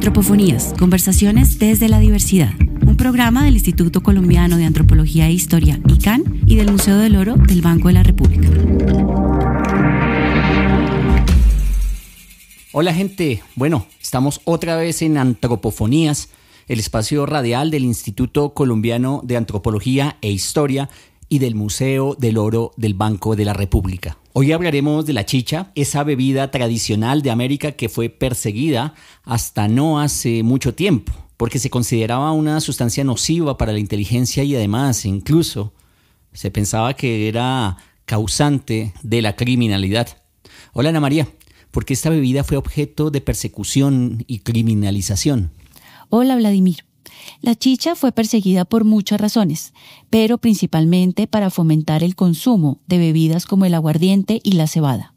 Antropofonías, conversaciones desde la diversidad. Un programa del Instituto Colombiano de Antropología e Historia, ICANN, y del Museo del Oro del Banco de la República. Hola gente, bueno, estamos otra vez en Antropofonías, el espacio radial del Instituto Colombiano de Antropología e Historia y del Museo del Oro del Banco de la República. Hoy hablaremos de la chicha, esa bebida tradicional de América que fue perseguida hasta no hace mucho tiempo, porque se consideraba una sustancia nociva para la inteligencia y además incluso se pensaba que era causante de la criminalidad. Hola Ana María, ¿por qué esta bebida fue objeto de persecución y criminalización? Hola Vladimir. La chicha fue perseguida por muchas razones, pero principalmente para fomentar el consumo de bebidas como el aguardiente y la cebada.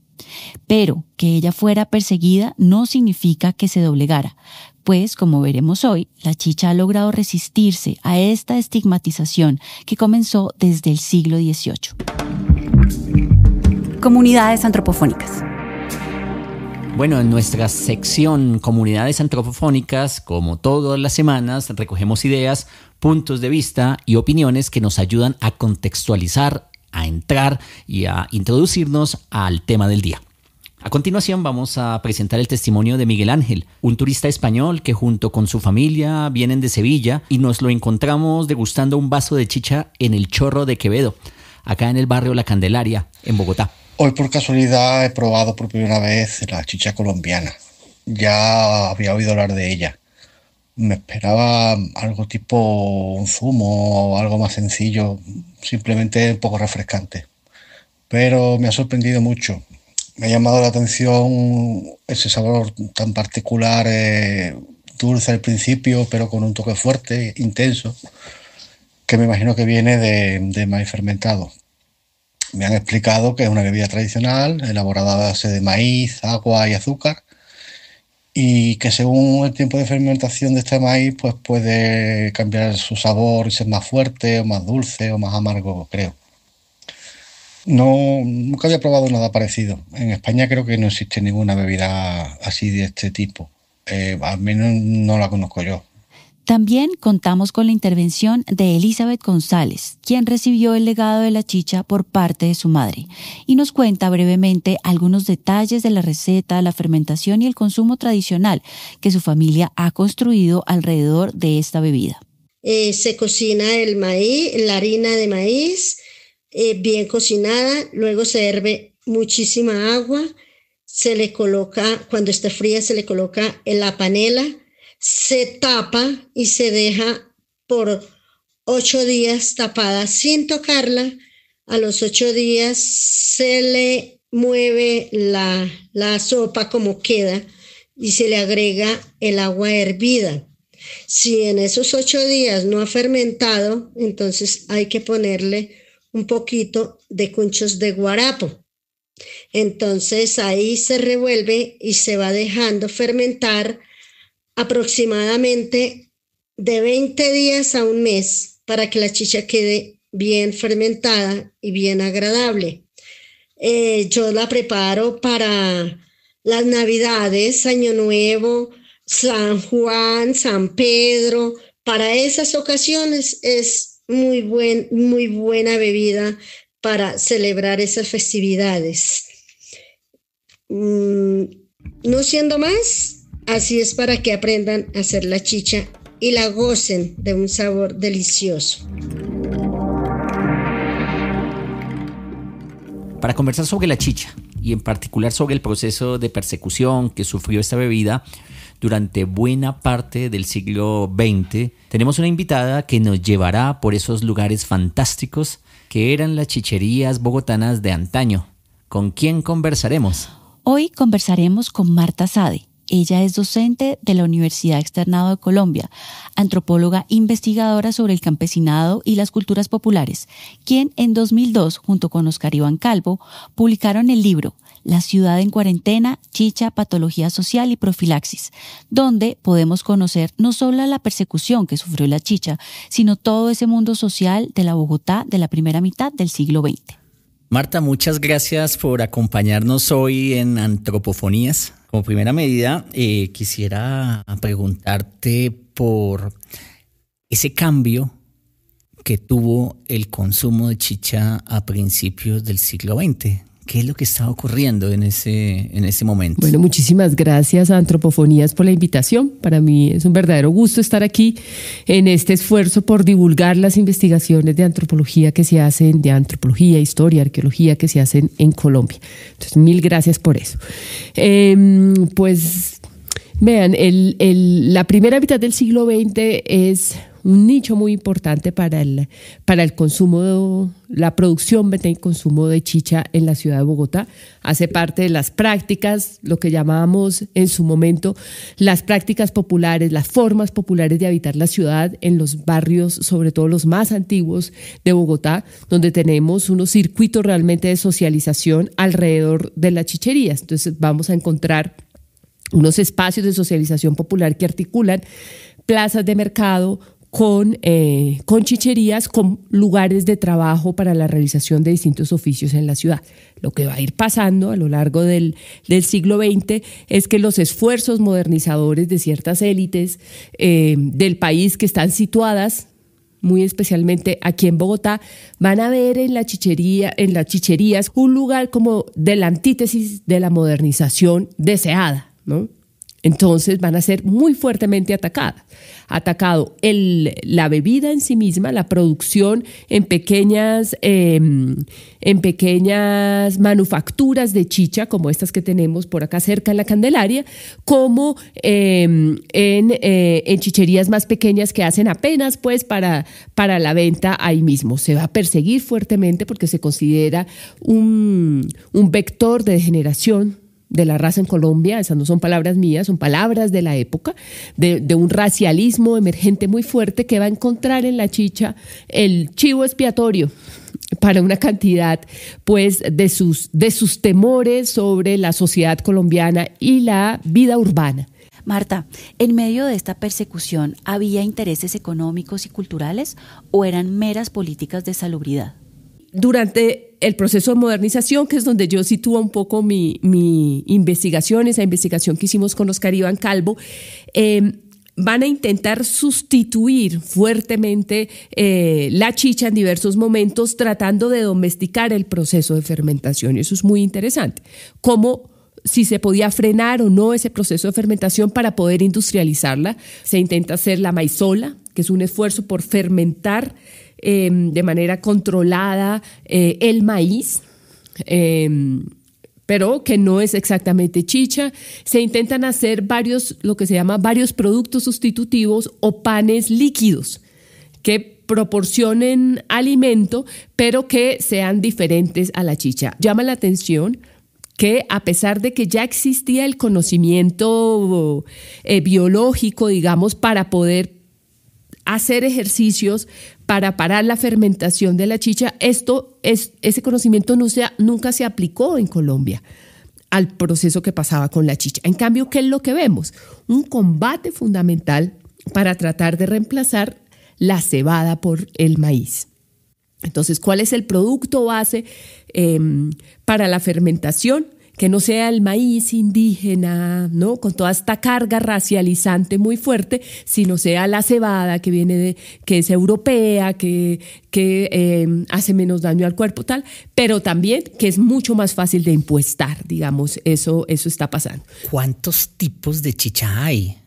Pero que ella fuera perseguida no significa que se doblegara, pues, como veremos hoy, la chicha ha logrado resistirse a esta estigmatización que comenzó desde el siglo XVIII. Comunidades antropofónicas. Bueno, en nuestra sección Comunidades Antropofónicas, como todas las semanas, recogemos ideas, puntos de vista y opiniones que nos ayudan a contextualizar, a entrar y a introducirnos al tema del día. A continuación vamos a presentar el testimonio de Miguel Ángel, un turista español que junto con su familia vienen de Sevilla y nos lo encontramos degustando un vaso de chicha en el Chorro de Quevedo, acá en el barrio La Candelaria, en Bogotá. Hoy por casualidad he probado por primera vez la chicha colombiana. Ya había oído hablar de ella. Me esperaba algo tipo un zumo o algo más sencillo, simplemente un poco refrescante. Pero me ha sorprendido mucho. Me ha llamado la atención ese sabor tan particular, dulce al principio, pero con un toque fuerte, intenso, que me imagino que viene de maíz fermentado. Me han explicado que es una bebida tradicional, elaborada a base de maíz, agua y azúcar, y que según el tiempo de fermentación de este maíz, pues puede cambiar su sabor y ser más fuerte, o más dulce, o más amargo, creo. No, nunca había probado nada parecido. En España creo que no existe ninguna bebida así de este tipo. Al menos no la conozco yo. También contamos con la intervención de Elizabeth González, quien recibió el legado de la chicha por parte de su madre, y nos cuenta brevemente algunos detalles de la receta, la fermentación y el consumo tradicional que su familia ha construido alrededor de esta bebida. Se cocina el maíz, la harina de maíz, bien cocinada, luego se herve muchísima agua, se le coloca, cuando está fría se le coloca en la panela, se tapa y se deja por 8 días tapada sin tocarla. A los 8 días se le mueve la sopa como queda y se le agrega el agua hervida. Si en esos 8 días no ha fermentado, entonces hay que ponerle un poquito de cunchos de guarapo. Entonces ahí se revuelve y se va dejando fermentar aproximadamente de 20 días a un mes para que la chicha quede bien fermentada y bien agradable. Yo la preparo para las Navidades, Año Nuevo, San Juan, San Pedro. Para esas ocasiones es muy buena bebida para celebrar esas festividades. No siendo más, así es para que aprendan a hacer la chicha y la gocen de un sabor delicioso. Para conversar sobre la chicha y en particular sobre el proceso de persecución que sufrió esta bebida durante buena parte del siglo XX, tenemos una invitada que nos llevará por esos lugares fantásticos que eran las chicherías bogotanas de antaño. ¿Con quién conversaremos? Hoy conversaremos con Marta Sade. Ella es docente de la Universidad Externado de Colombia, antropóloga investigadora sobre el campesinado y las culturas populares, quien en 2002, junto con Oscar Iván Calvo, publicaron el libro La ciudad en cuarentena, chicha, patología social y profilaxis, donde podemos conocer no solo la persecución que sufrió la chicha, sino todo ese mundo social de la Bogotá de la primera mitad del siglo XX. Marta, muchas gracias por acompañarnos hoy en Antropofonías. Como primera medida, quisiera preguntarte por ese cambio que tuvo el consumo de chicha a principios del siglo XX. ¿Qué es lo que está ocurriendo en ese momento? Bueno, muchísimas gracias a Antropofonías por la invitación. Para mí es un verdadero gusto estar aquí en este esfuerzo por divulgar las investigaciones de antropología que se hacen, de antropología, historia, arqueología que se hacen en Colombia. Entonces, mil gracias por eso. Pues vean, la primera mitad del siglo XX es un nicho muy importante para el consumo, la producción, venta y consumo de chicha en la ciudad de Bogotá. Hace parte de las prácticas, lo que llamábamos en su momento las prácticas populares, las formas populares de habitar la ciudad en los barrios, sobre todo los más antiguos de Bogotá, donde tenemos unos circuitos realmente de socialización alrededor de las chicherías. Entonces vamos a encontrar unos espacios de socialización popular que articulan plazas de mercado con chicherías, con lugares de trabajo para la realización de distintos oficios en la ciudad. Lo que va a ir pasando a lo largo del siglo XX es que los esfuerzos modernizadores de ciertas élites del país que están situadas muy especialmente aquí en Bogotá, van a ver en las chicherías un lugar como de la antítesis de la modernización deseada, ¿no? Entonces van a ser muy fuertemente atacado la bebida en sí misma, la producción en pequeñas manufacturas de chicha, como estas que tenemos por acá cerca en la Candelaria, como en chicherías más pequeñas que hacen apenas pues para la venta ahí mismo. Se va a perseguir fuertemente porque se considera un vector de degeneración de la raza en Colombia. Esas no son palabras mías, son palabras de la época, de un racialismo emergente muy fuerte que va a encontrar en la chicha el chivo expiatorio para una cantidad pues de sus temores sobre la sociedad colombiana y la vida urbana. Marta, ¿en medio de esta persecución había intereses económicos y culturales o eran meras políticas de salubridad? Durante el proceso de modernización, que es donde yo sitúo un poco mi investigación, esa investigación que hicimos con Oscar Iván Calvo, van a intentar sustituir fuertemente la chicha en diversos momentos, tratando de domesticar el proceso de fermentación. Y eso es muy interesante. Cómo, si se podía frenar o no ese proceso de fermentación para poder industrializarla. Se intenta hacer la maizola, que es un esfuerzo por fermentar de manera controlada el maíz, pero que no es exactamente chicha. Se intentan hacer lo que se llama varios productos sustitutivos o panes líquidos que proporcionen alimento, pero que sean diferentes a la chicha. Llama la atención que a pesar de que ya existía el conocimiento biológico, digamos, para poder hacer ejercicios para parar la fermentación de la chicha, ese conocimiento nunca se aplicó en Colombia al proceso que pasaba con la chicha. En cambio, ¿qué es lo que vemos? Un combate fundamental para tratar de reemplazar la cebada por el maíz. Entonces, ¿cuál es el producto base para la fermentación? Que no sea el maíz indígena, ¿no? Con toda esta carga racializante muy fuerte, sino sea la cebada que es europea, que hace menos daño al cuerpo, tal, pero también que es mucho más fácil de impuestar, digamos, eso está pasando. ¿Cuántos tipos de chicha hay?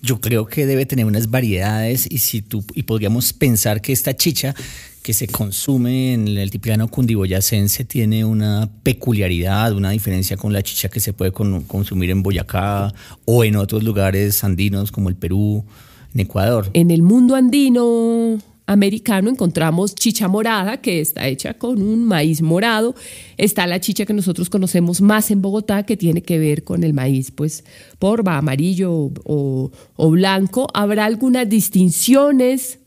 Yo creo que debe tener unas variedades y podríamos pensar que esta chicha que se consume en el altiplano cundiboyacense tiene una peculiaridad, una diferencia con la chicha que se puede consumir en Boyacá o en otros lugares andinos como el Perú, en Ecuador. En el mundo andino americano encontramos chicha morada, que está hecha con un maíz morado. Está la chicha que nosotros conocemos más en Bogotá, que tiene que ver con el maíz pues porba, amarillo o blanco. Habrá algunas distinciones,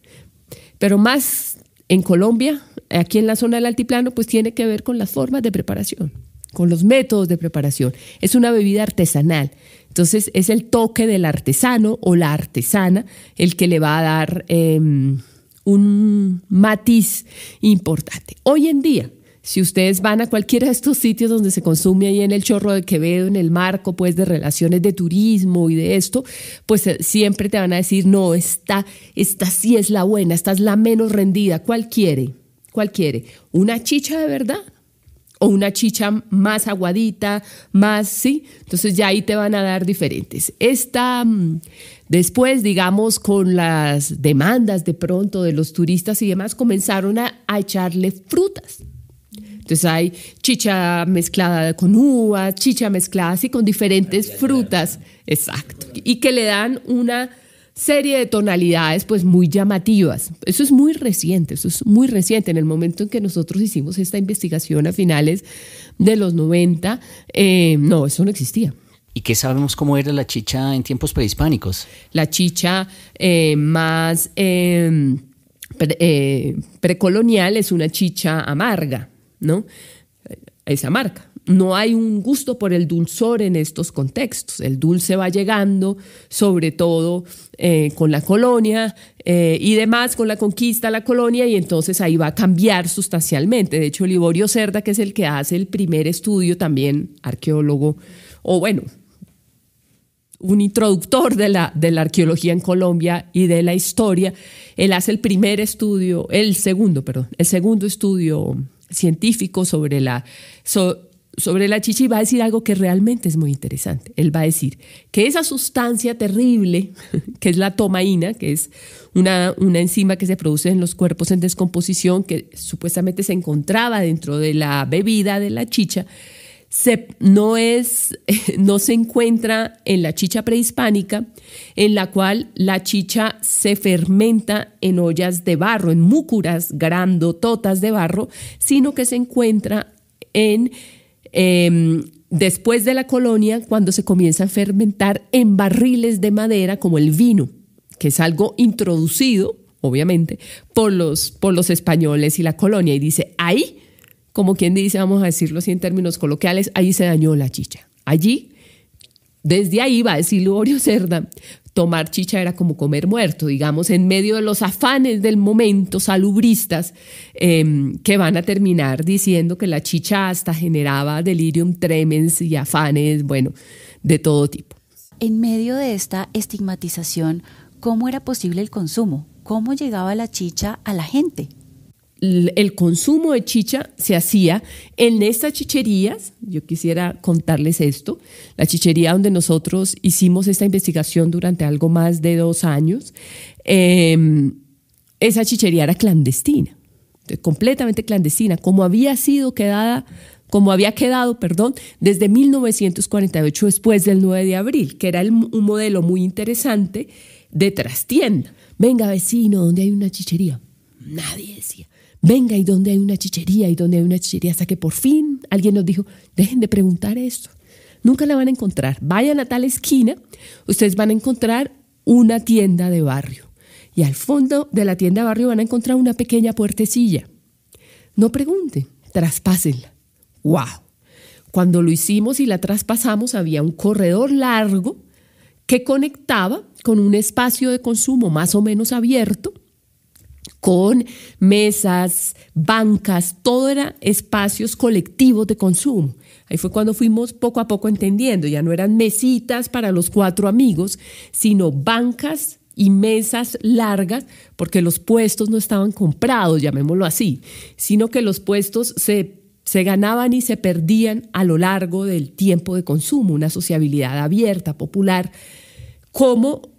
pero más en Colombia, aquí en la zona del altiplano, pues tiene que ver con las formas de preparación, con los métodos de preparación. Es una bebida artesanal. Entonces es el toque del artesano o la artesana el que le va a dar un matiz importante. Hoy en día Si ustedes van a cualquiera de estos sitios donde se consume ahí en el Chorro de Quevedo, en el marco pues de relaciones de turismo y de esto, pues siempre te van a decir, no, esta sí es la buena, esta es la menos rendida. ¿Cuál quiere? ¿Cuál quiere? ¿Una chicha de verdad? ¿O una chicha más aguadita, más, sí? Entonces ya ahí te van a dar diferentes. Después, digamos, con las demandas de pronto de los turistas y demás, comenzaron a echarle frutas. Entonces hay chicha mezclada con uvas, chicha mezclada así con diferentes frutas. Exacto. Y que le dan una serie de tonalidades pues muy llamativas. Eso es muy reciente. En el momento en que nosotros hicimos esta investigación a finales de los 90, no, eso no existía. ¿Y qué sabemos cómo era la chicha en tiempos prehispánicos? La chicha más precolonial es una chicha amarga, ¿no? Es amarga. No hay un gusto por el dulzor en estos contextos. El dulce va llegando, sobre todo con la colonia y demás, con la conquista de la colonia, y entonces ahí va a cambiar sustancialmente. De hecho, Liborio Cerda, que es el que hace el primer estudio, también arqueólogo, o bueno, un introductor de la arqueología en Colombia y de la historia, él hace el segundo estudio científico sobre la chicha, y va a decir algo que realmente es muy interesante. Él va a decir que esa sustancia terrible, que es la tomaína, que es una enzima que se produce en los cuerpos en descomposición, que supuestamente se encontraba dentro de la bebida de la chicha, no se encuentra en la chicha prehispánica, en la cual la chicha se fermenta en ollas de barro, en múcuras grandototas de barro, sino que se encuentra después de la colonia, cuando se comienza a fermentar en barriles de madera como el vino, que es algo introducido, obviamente, por los españoles y la colonia. Y dice, ahí, como quien dice, vamos a decirlo así en términos coloquiales, ahí se dañó la chicha. Desde ahí, va a decir Liborio Cerda, tomar chicha era como comer muerto, digamos, en medio de los afanes del momento salubristas, que van a terminar diciendo que la chicha hasta generaba delirium tremens y afanes, bueno, de todo tipo. En medio de esta estigmatización, ¿cómo era posible el consumo? ¿Cómo llegaba la chicha a la gente? El consumo de chicha se hacía en estas chicherías. Yo quisiera contarles esto. La chichería donde nosotros hicimos esta investigación durante algo más de 2 años, esa chichería era clandestina, completamente clandestina, como había quedado, desde 1948, después del 9 de abril, que era un modelo muy interesante de trastienda. Venga, vecino, ¿dónde hay una chichería? Nadie decía. Venga, ¿y dónde hay una chichería? ¿Y dónde hay una chichería? Hasta que por fin alguien nos dijo, dejen de preguntar esto. Nunca la van a encontrar. Vayan a tal esquina, ustedes van a encontrar una tienda de barrio. Y al fondo de la tienda de barrio van a encontrar una pequeña puertecilla. No pregunten, traspásenla. ¡Wow! Cuando lo hicimos y la traspasamos, había un corredor largo que conectaba con un espacio de consumo más o menos abierto, con mesas, bancas, todo era espacios colectivos de consumo. Ahí fue cuando fuimos poco a poco entendiendo, ya no eran mesitas para los 4 amigos, sino bancas y mesas largas, porque los puestos no estaban comprados, llamémoslo así, sino que los puestos se ganaban y se perdían a lo largo del tiempo de consumo, una sociabilidad abierta, popular, como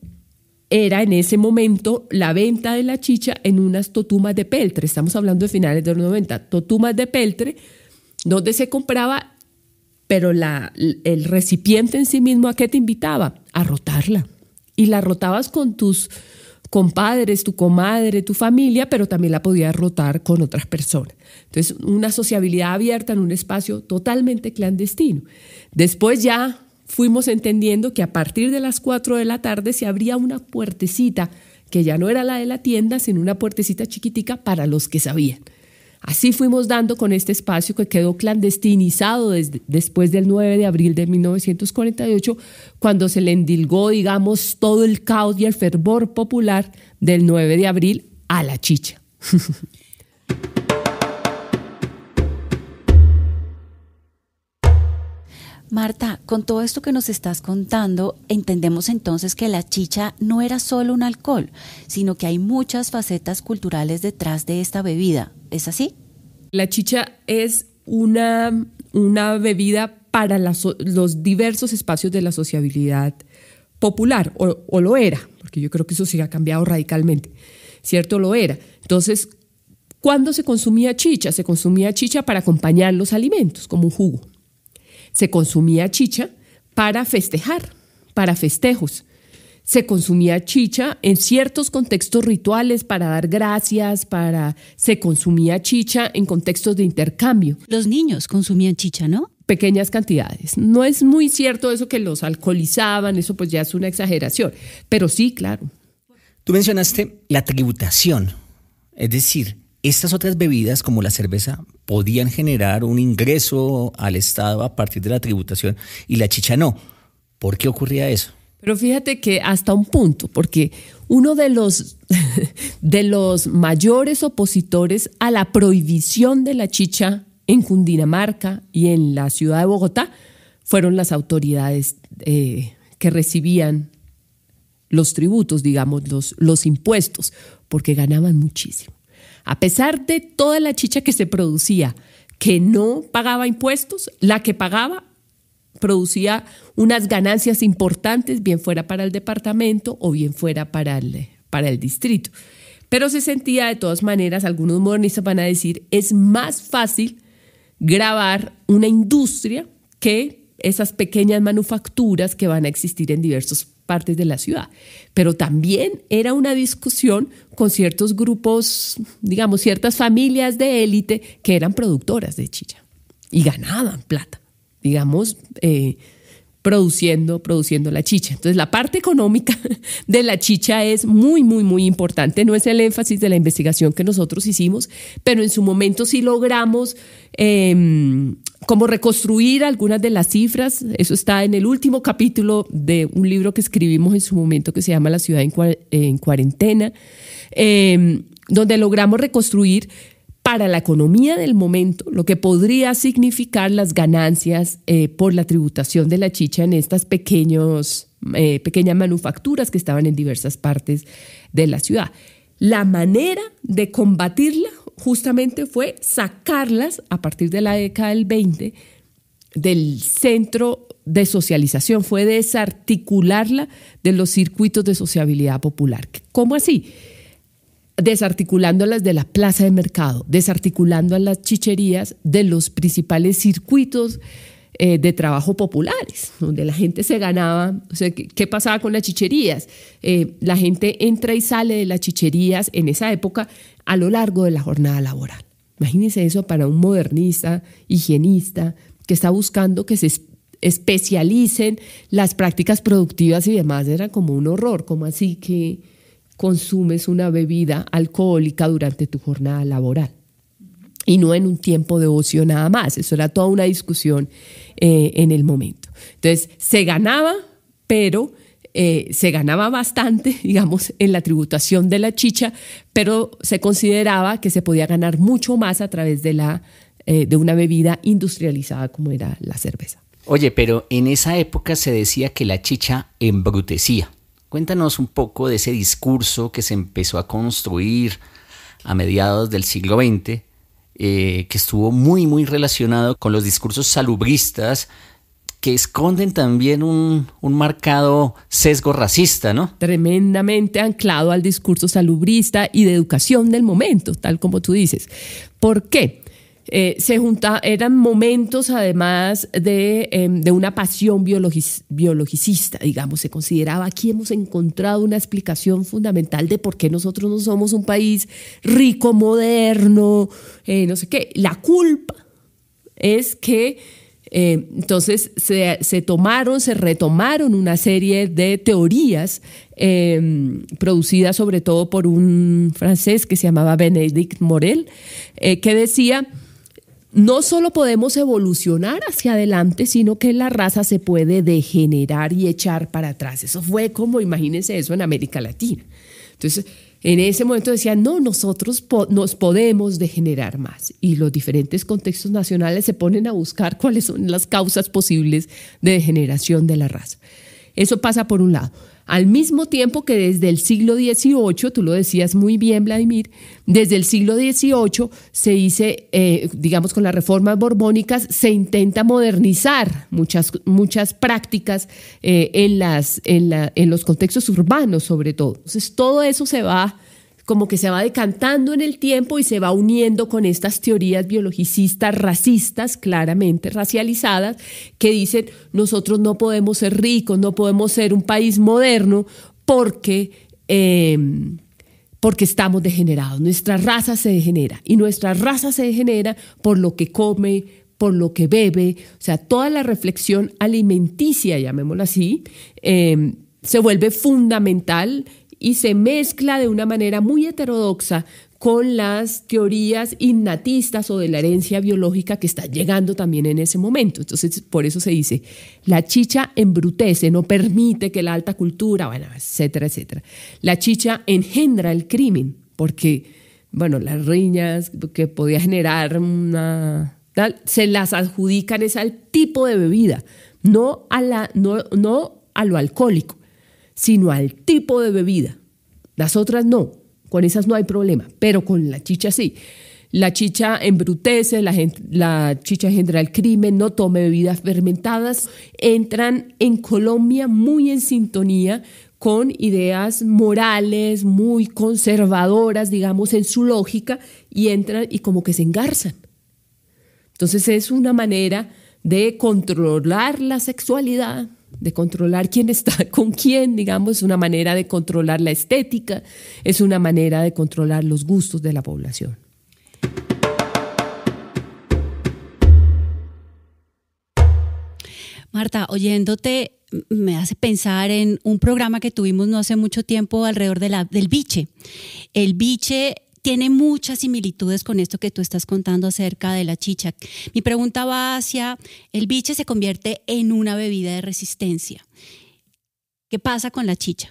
era en ese momento la venta de la chicha en unas totumas de peltre. Estamos hablando de finales de los 90. Totumas de peltre, donde se compraba, pero el recipiente en sí mismo, ¿a qué te invitaba? A rotarla. Y la rotabas con tus compadres, tu comadre, tu familia, pero también la podías rotar con otras personas. Entonces, una sociabilidad abierta en un espacio totalmente clandestino. Después ya fuimos entendiendo que a partir de las 4 de la tarde se abría una puertecita que ya no era la de la tienda, sino una puertecita chiquitica para los que sabían. Así fuimos dando con este espacio que quedó clandestinizado después del 9 de abril de 1948, cuando se le endilgó, digamos, todo el caos y el fervor popular del 9 de abril a la chicha. Marta, con todo esto que nos estás contando, entendemos entonces que la chicha no era solo un alcohol, sino que hay muchas facetas culturales detrás de esta bebida. ¿Es así? La chicha es una bebida para los diversos espacios de la sociabilidad popular, o lo era, porque yo creo que eso sí ha cambiado radicalmente, ¿cierto? Lo era. Entonces, ¿cuándo se consumía chicha? Se consumía chicha para acompañar los alimentos, como un jugo. Se consumía chicha para festejar, para festejos. Se consumía chicha en ciertos contextos rituales para dar gracias, se consumía chicha en contextos de intercambio. Los niños consumían chicha, ¿no? Pequeñas cantidades. No es muy cierto eso que los alcoholizaban, eso pues ya es una exageración, pero sí, claro. Tú mencionaste la tributación, es decir, estas otras bebidas como la cerveza podían generar un ingreso al Estado a partir de la tributación y la chicha no. ¿Por qué ocurría eso? Pero fíjate que hasta un punto, porque uno de los mayores opositores a la prohibición de la chicha en Cundinamarca y en la ciudad de Bogotá fueron las autoridades que recibían los tributos, digamos, los impuestos, porque ganaban muchísimo. A pesar de toda la chicha que se producía, que no pagaba impuestos, la que pagaba producía unas ganancias importantes, bien fuera para el departamento o bien fuera para el distrito. Pero se sentía de todas maneras, algunos modernistas van a decir, es más fácil grabar una industria que esas pequeñas manufacturas que van a existir en diversas partes de la ciudad. Pero también era una discusión con ciertos grupos, digamos, ciertas familias de élite que eran productoras de chicha y ganaban plata, digamos, produciendo la chicha. Entonces, la parte económica de la chicha es muy, muy, muy importante. No es el énfasis de la investigación que nosotros hicimos, pero en su momento sí logramos como reconstruir algunas de las cifras. Eso está en el último capítulo de un libro que escribimos en su momento que se llama La ciudad en cuarentena, donde logramos reconstruir para la economía del momento lo que podría significar las ganancias por la tributación de la chicha en estas pequeñas manufacturas que estaban en diversas partes de la ciudad. La manera de combatirla justamente fue sacarlas a partir de la década del 20 del centro de socialización, fue desarticularla de los circuitos de sociabilidad popular. ¿Cómo así? Desarticulándolas de la plaza de mercado, desarticulando a las chicherías de los principales circuitos de trabajo populares, donde la gente se ganaba. O sea, ¿qué pasaba con las chicherías? La gente entra y sale de las chicherías en esa época a lo largo de la jornada laboral. Imagínense eso para un modernista, higienista, que está buscando que se especialicen las prácticas productivas y demás. Era como un horror, como así que consumes una bebida alcohólica durante tu jornada laboral y no en un tiempo de ocio nada más. Eso era toda una discusión en el momento. Entonces, se ganaba, pero se ganaba bastante, digamos, en la tributación de la chicha, pero se consideraba que se podía ganar mucho más a través de una bebida industrializada como era la cerveza. Oye, pero en esa época se decía que la chicha embrutecía. Cuéntanos un poco de ese discurso que se empezó a construir a mediados del siglo XX, que estuvo muy, muy relacionado con los discursos salubristas que esconden también un marcado sesgo racista, ¿no? Tremendamente anclado al discurso salubrista y de educación del momento, tal como tú dices. ¿Por qué? Eran momentos además de una pasión biologicista, digamos. Se consideraba, aquí hemos encontrado una explicación fundamental de por qué nosotros no somos un país rico, moderno, no sé qué. La culpa es que entonces se retomaron una serie de teorías producidas sobre todo por un francés que se llamaba Bénédicte Morel, que decía: no solo podemos evolucionar hacia adelante, sino que la raza se puede degenerar y echar para atrás. Eso fue como, imagínense eso en América Latina. Entonces, En ese momento decían, no, nosotros nos podemos degenerar más. Y los diferentes contextos nacionales se ponen a buscar cuáles son las causas posibles de degeneración de la raza. Eso pasa por un lado. Al mismo tiempo que desde el siglo XVIII, tú lo decías muy bien, Vladimir, desde el siglo XVIII se dice, digamos con las reformas borbónicas, se intenta modernizar muchas prácticas en los contextos urbanos sobre todo. Entonces todo eso se va decantando en el tiempo y se va uniendo con estas teorías biologicistas, racistas, claramente racializadas, que dicen nosotros no podemos ser ricos, no podemos ser un país moderno porque estamos degenerados. Nuestra raza se degenera y nuestra raza se degenera por lo que come, por lo que bebe. O sea, toda la reflexión alimenticia, llamémosla así, se vuelve fundamental y se mezcla de una manera muy heterodoxa con las teorías innatistas o de la herencia biológica que está llegando también en ese momento. Entonces, por eso se dice, la chicha embrutece, no permite que la alta cultura, bueno, etcétera, etcétera. La chicha engendra el crimen, porque, bueno, las riñas que podía generar se las adjudican es al tipo de bebida, no a lo alcohólico, sino al tipo de bebida. Las otras no, con esas no hay problema, pero con la chicha sí. La chicha embrutece, la chicha engendra el crimen, no tome bebidas fermentadas. Entran en Colombia muy en sintonía con ideas morales, muy conservadoras, digamos, en su lógica, y entran y como que se engarzan. Entonces es una manera de controlar la sexualidad, de controlar quién está con quién, digamos, es una manera de controlar la estética, es una manera de controlar los gustos de la población. Marta, oyéndote me hace pensar en un programa que tuvimos no hace mucho tiempo alrededor del biche. El biche tiene muchas similitudes con esto que tú estás contando acerca de la chicha. Mi pregunta va hacia, el biche se convierte en una bebida de resistencia. ¿Qué pasa con la chicha?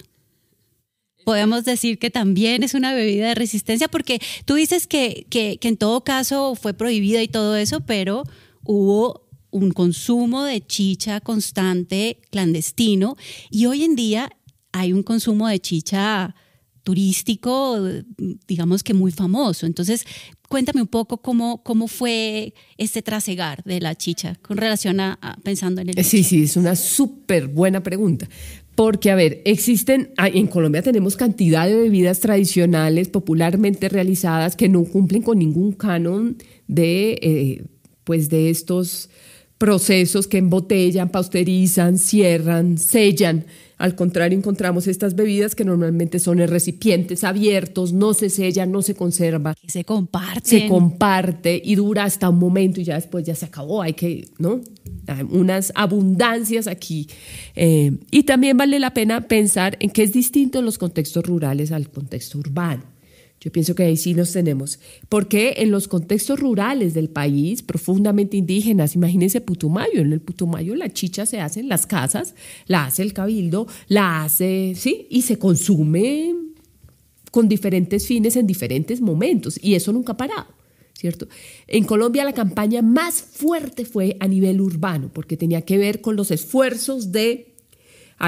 Podemos decir que también es una bebida de resistencia, porque tú dices que en todo caso fue prohibida y todo eso, pero hubo un consumo de chicha constante, clandestino, y hoy en día hay un consumo de chicha turístico, digamos que muy famoso. Entonces, cuéntame un poco cómo fue este trasegar de la chicha con relación a pensando en el biche. Sí, es una súper buena pregunta. Porque, a ver, en Colombia tenemos cantidad de bebidas tradicionales popularmente realizadas que no cumplen con ningún canon de estos procesos que embotellan, pasteurizan, cierran, sellan. Al contrario, encontramos estas bebidas que normalmente son en recipientes abiertos, no se sellan, no se conserva. Que se comparten. Se comparte y dura hasta un momento y ya después ya se acabó. Hay unas abundancias aquí. Y también vale la pena pensar en que es distinto en los contextos rurales al contexto urbano. Yo pienso que ahí sí nos tenemos. Porque en los contextos rurales del país, profundamente indígenas, imagínense Putumayo. En el Putumayo la chicha se hace en las casas, la hace el cabildo, y se consume con diferentes fines en diferentes momentos. Y eso nunca ha parado, ¿cierto? En Colombia la campaña más fuerte fue a nivel urbano, porque tenía que ver con los esfuerzos de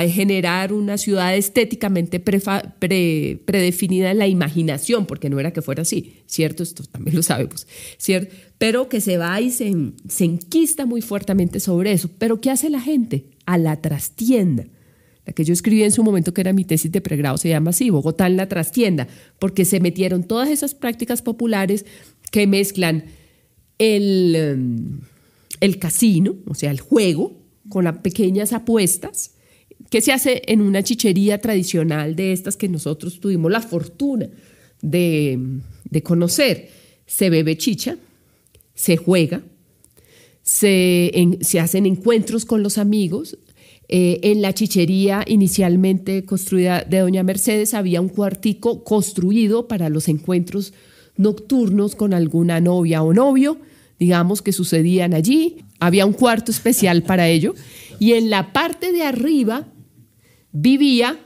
generar una ciudad estéticamente predefinida en la imaginación, porque no era que fuera así, ¿cierto? Esto también lo sabemos, ¿cierto? Pero que se va y se enquista muy fuertemente sobre eso. ¿Pero qué hace la gente? A la trastienda. La que yo escribí en su momento, que era mi tesis de pregrado, se llama así, Bogotá en la trastienda, porque se metieron todas esas prácticas populares que mezclan el casino, o sea, el juego, con las pequeñas apuestas, que se hace en una chichería tradicional de estas que nosotros tuvimos la fortuna de conocer. Se bebe chicha, se juega, se hacen encuentros con los amigos. En la chichería inicialmente construida de Doña Mercedes había un cuartico construido para los encuentros nocturnos con alguna novia o novio, digamos, que sucedían allí. Había un cuarto especial para ello. Y en la parte de arriba vivía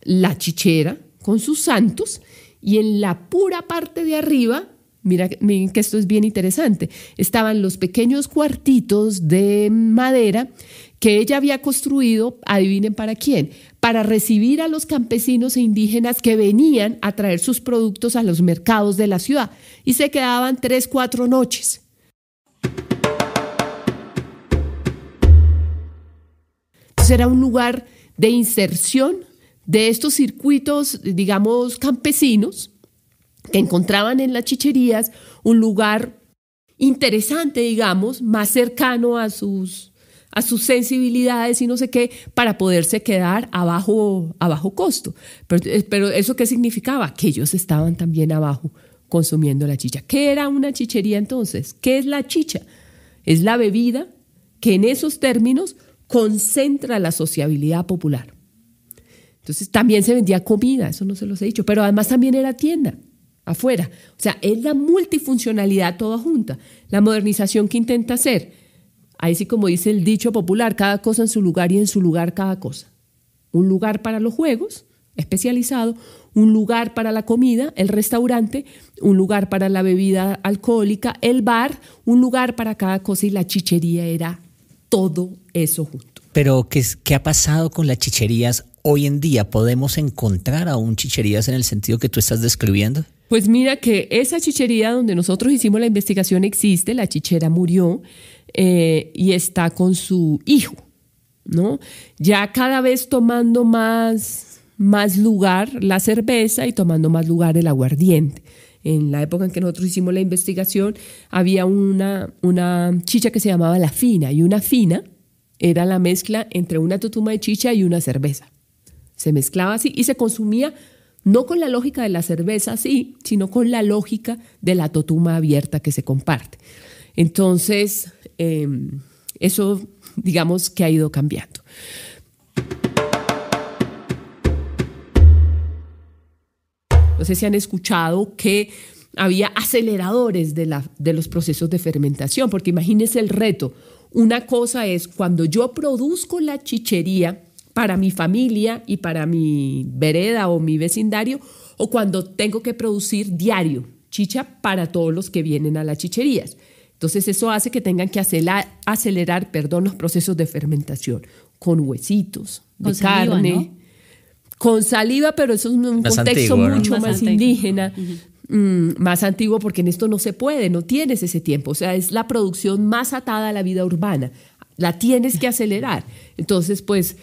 la chichera con sus santos y en la pura parte de arriba, miren que esto es bien interesante, estaban los pequeños cuartitos de madera que ella había construido, adivinen para quién, para recibir a los campesinos e indígenas que venían a traer sus productos a los mercados de la ciudad y se quedaban 3-4 noches. Entonces era un lugar de inserción de estos circuitos, digamos, campesinos que encontraban en las chicherías un lugar interesante, digamos, más cercano a sus sensibilidades y no sé qué, para poderse quedar a bajo costo. Pero ¿eso qué significaba? Que ellos estaban también abajo consumiendo la chicha. ¿Qué era una chichería entonces? ¿Qué es la chicha? Es la bebida que en esos términos concentra la sociabilidad popular. Entonces también se vendía comida, eso no se los he dicho, pero además también era tienda afuera. O sea, es la multifuncionalidad toda junta. La modernización que intenta hacer, ahí sí como dice el dicho popular, cada cosa en su lugar y en su lugar cada cosa. Un lugar para los juegos, especializado, un lugar para la comida, el restaurante, un lugar para la bebida alcohólica, el bar, un lugar para cada cosa y la chichería era todo eso junto. Pero, ¿qué ha pasado con las chicherías hoy en día? ¿Podemos encontrar aún chicherías en el sentido que tú estás describiendo? Pues mira que esa chichería donde nosotros hicimos la investigación existe, la chichera murió y está con su hijo, ¿no? Ya cada vez tomando más lugar la cerveza y tomando más lugar el aguardiente. En la época en que nosotros hicimos la investigación había una chicha que se llamaba la fina, y una fina era la mezcla entre una totuma de chicha y una cerveza. Se mezclaba así y se consumía no con la lógica de la cerveza así, sino con la lógica de la totuma abierta que se comparte. Entonces, eso digamos que ha ido cambiando. No sé si han escuchado que había aceleradores de los procesos de fermentación, porque imagínense el reto. Una cosa es cuando yo produzco la chichería para mi familia y para mi vereda o mi vecindario, o cuando tengo que producir diario chicha para todos los que vienen a las chicherías. Entonces eso hace que tengan que acelerar los procesos de fermentación con huesitos, de saliva, carne, ¿no? Con saliva, pero eso es un más contexto antiguo, ¿no? Mucho más indígena, más antiguo, porque en esto no se puede, no tienes ese tiempo. O sea, es la producción más atada a la vida urbana. La tienes que acelerar. Entonces, pues,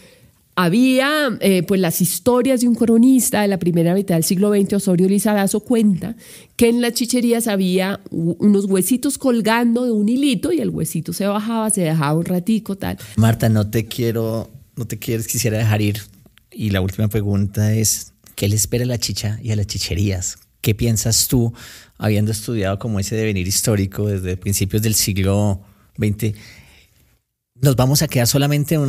había pues las historias de un cronista de la primera mitad del siglo XX, Osorio Lizarazo, cuenta que en las chicherías había unos huesitos colgando de un hilito y el huesito se bajaba, se dejaba un ratico, tal. Marta, quisiera dejar ir. Y la última pregunta es, ¿qué le espera a la chicha y a las chicherías? ¿Qué piensas tú, habiendo estudiado como ese devenir histórico desde principios del siglo XX? ¿Nos vamos a quedar solamente en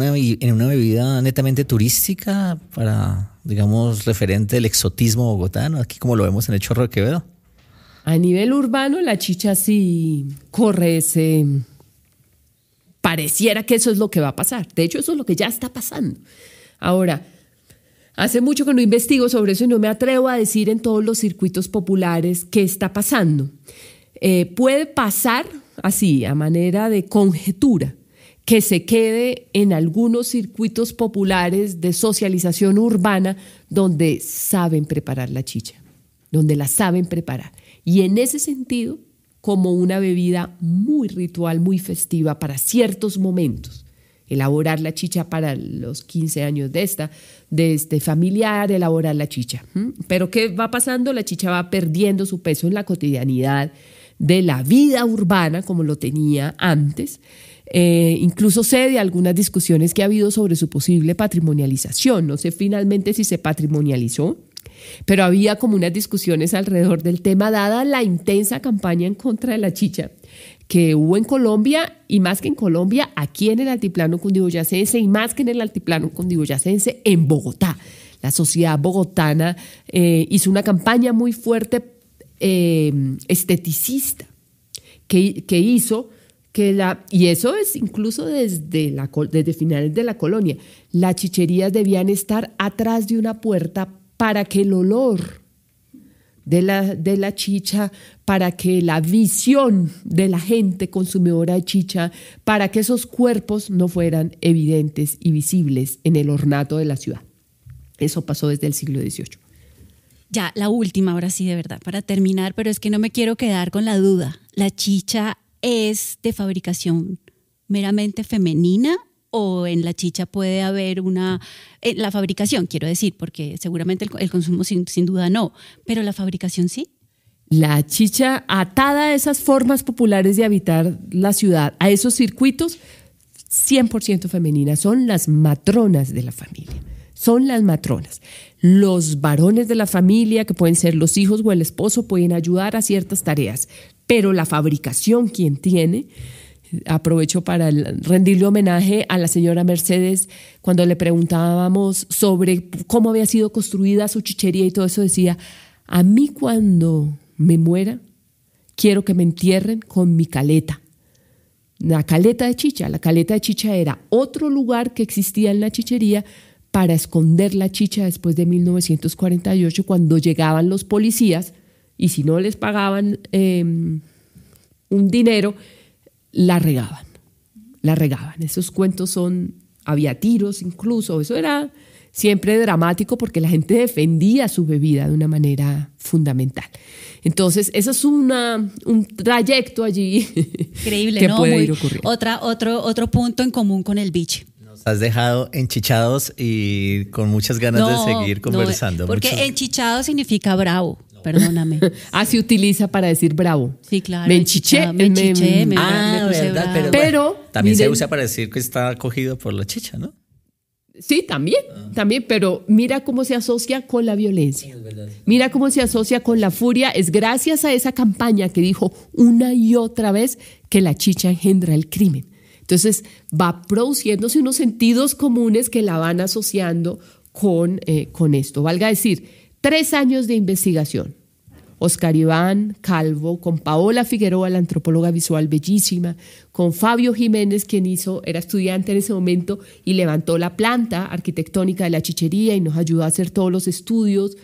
una bebida netamente turística para, digamos, referente del exotismo bogotano, aquí como lo vemos en el Chorro de Quevedo? A nivel urbano, la chicha sí corre ese... Pareciera que eso es lo que va a pasar. De hecho, eso es lo que ya está pasando. Ahora, hace mucho que no investigo sobre eso y no me atrevo a decir en todos los circuitos populares qué está pasando. Puede pasar así, a manera de conjetura, que se quede en algunos circuitos populares de socialización urbana donde saben preparar la chicha, donde la saben preparar. Y en ese sentido, como una bebida muy ritual, muy festiva para ciertos momentos. Elaborar la chicha para los 15 años de este familiar, elaborar la chicha. Pero ¿qué va pasando? La chicha va perdiendo su peso en la cotidianidad de la vida urbana como lo tenía antes. Incluso sé de algunas discusiones que ha habido sobre su posible patrimonialización. No sé finalmente si se patrimonializó, pero había como unas discusiones alrededor del tema dada la intensa campaña en contra de la chicha que hubo en Colombia, y más que en Colombia, aquí en el altiplano cundiboyacense, y más que en el altiplano cundiboyacense, en Bogotá. La sociedad bogotana hizo una campaña muy fuerte esteticista que hizo y eso es incluso desde finales de la colonia. Las chicherías debían estar atrás de una puerta para que el olor de la chicha, para que la visión de la gente consumidora de chicha, para que esos cuerpos no fueran evidentes y visibles en el ornato de la ciudad. Eso pasó desde el siglo XVIII. Ya, la última, ahora sí, de verdad, para terminar, pero es que no me quiero quedar con la duda. ¿La chicha es de fabricación meramente femenina o en la chicha puede haber la fabricación, quiero decir, porque seguramente el consumo sin duda no, pero la fabricación sí? La chicha, atada a esas formas populares de habitar la ciudad, a esos circuitos, 100% femeninas, son las matronas de la familia. Son las matronas. Los varones de la familia, que pueden ser los hijos o el esposo, pueden ayudar a ciertas tareas, pero la fabricación, ¿quién tiene? Aprovecho para rendirle homenaje a la señora Mercedes. Cuando le preguntábamos sobre cómo había sido construida su chichería y todo eso, decía: a mí cuando me muera quiero que me entierren con mi caleta. La caleta de chicha. La caleta de chicha era otro lugar que existía en la chichería para esconder la chicha después de 1948, cuando llegaban los policías y si no les pagaban un dinero, la regaban. Esos cuentos había tiros incluso, eso era siempre dramático porque la gente defendía su bebida de una manera fundamental. Entonces, eso es un trayecto allí. Increíble, que ¿no? puede ir ocurriendo. Otro punto en común con el biche. Nos has dejado enchichados y con muchas ganas de seguir conversando. Porque enchichado significa bravo. Perdóname. Se utiliza para decir bravo. Sí, claro. Me enchiché. Me puse verdad, pero también se usa para decir que está cogido por la chicha, ¿no? Sí, también, pero mira cómo se asocia con la violencia. Mira cómo se asocia con la furia. Es gracias a esa campaña que dijo una y otra vez que la chicha engendra el crimen. Entonces va produciéndose unos sentidos comunes que la van asociando con esto. Valga decir, 3 años de investigación. Oscar Iván Calvo, con Paola Figueroa, la antropóloga visual bellísima, con Fabio Jiménez, quien era estudiante en ese momento y levantó la planta arquitectónica de la chichería y nos ayudó a hacer todos los estudios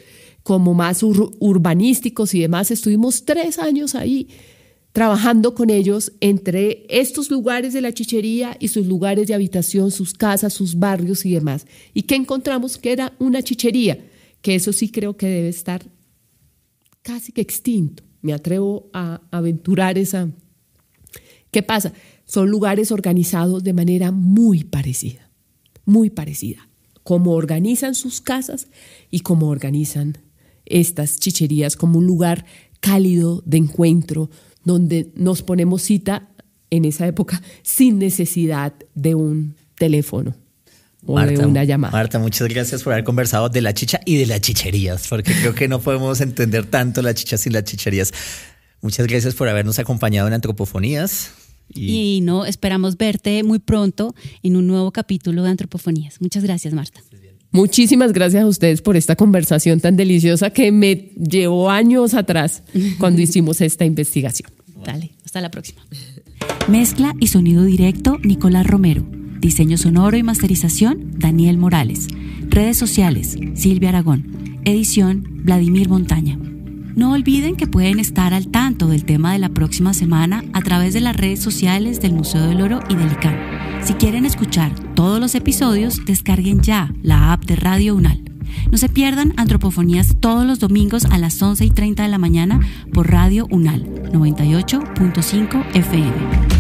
como más urbanísticos y demás. Estuvimos 3 años ahí trabajando con ellos entre estos lugares de la chichería y sus lugares de habitación, sus casas, sus barrios y demás. ¿Y qué encontramos? Que era una chichería, que eso sí creo que debe estar casi que extinto. Me atrevo a aventurar esa. ¿Qué pasa? Son lugares organizados de manera muy parecida, como organizan sus casas y como organizan estas chicherías, como un lugar cálido de encuentro, donde nos ponemos cita en esa época sin necesidad de un teléfono. Marta, de una llamada. Marta, muchas gracias por haber conversado de la chicha y de las chicherías, porque creo que no podemos entender tanto la chicha sin las chicherías. Muchas gracias por habernos acompañado en Antropofonías. Y esperamos verte muy pronto en un nuevo capítulo de Antropofonías. Muchas gracias, Marta. Muchísimas gracias a ustedes por esta conversación tan deliciosa que me llevó años atrás cuando hicimos esta investigación. Dale, hasta la próxima. Mezcla y sonido directo, Nicolás Romero. Diseño sonoro y masterización, Daniel Morales. Redes sociales, Silvia Aragón. Edición, Vladimir Montaña. No olviden que pueden estar al tanto del tema de la próxima semana a través de las redes sociales del Museo del Oro y del ICANN. Si quieren escuchar todos los episodios, descarguen ya la app de Radio UNAL. No se pierdan Antropofonías todos los domingos a las 11:30 de la mañana por Radio UNAL 98.5 FM.